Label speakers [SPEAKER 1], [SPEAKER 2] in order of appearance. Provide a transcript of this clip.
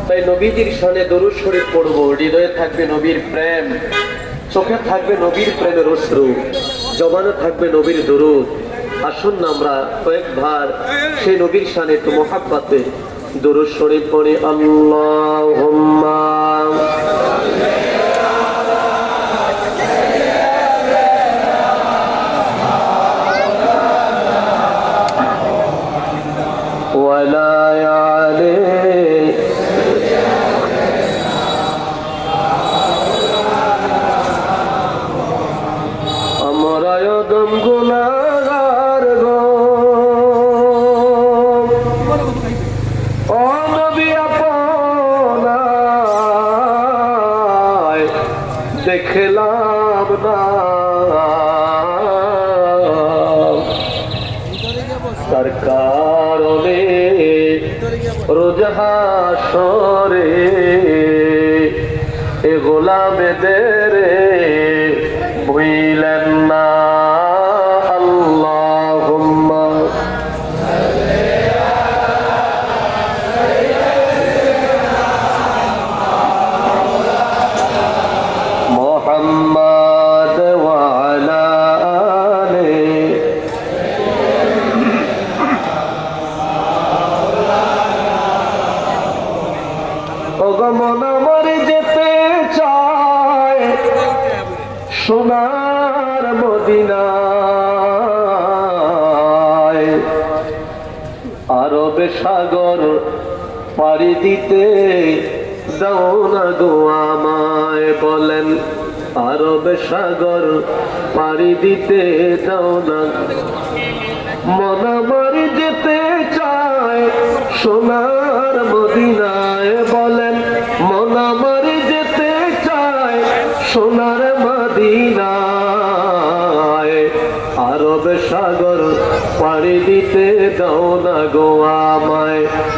[SPEAKER 1] তাই নবীজির শানে দরুদ শরীফ পড়বো, হৃদয়ে থাকবে নবীর প্রেম, চোখে থাকবে নবীর প্রেমের অশ্রু, জবানে থাকবে নবীর দরুদ। আসুন না আমরা কয়েকবার সেই নবীর শানে একটু মোহাব্বতে দরুদ শরীফ পড়ি। আল্লাহুম্মা ওয়ালা আলাইহি আমরা দম গুনাহগার গো, ও নবী আপনায় দেখলাম না, তার কারণে রোজ হাসরে এ গোলামেদের ভুইলেন না। আল্লাহুম্মা মুহাম্মাদ ওয়া আলা আলিহি মন আমার যেতে চায় সোনার মদিনায়, আরবে সাগর পাড়ি দিতে দাও না গো আমায়, বলেন আরবে সাগর পাড়ি দিতে দাও না। মন আমার যেতে চায় সোনার মদিনায়, বলেন মন আমার যেতে চায় সোনার মদিনায়, আরব সাগর পাড়ি দিতে দাও না গো আমায়।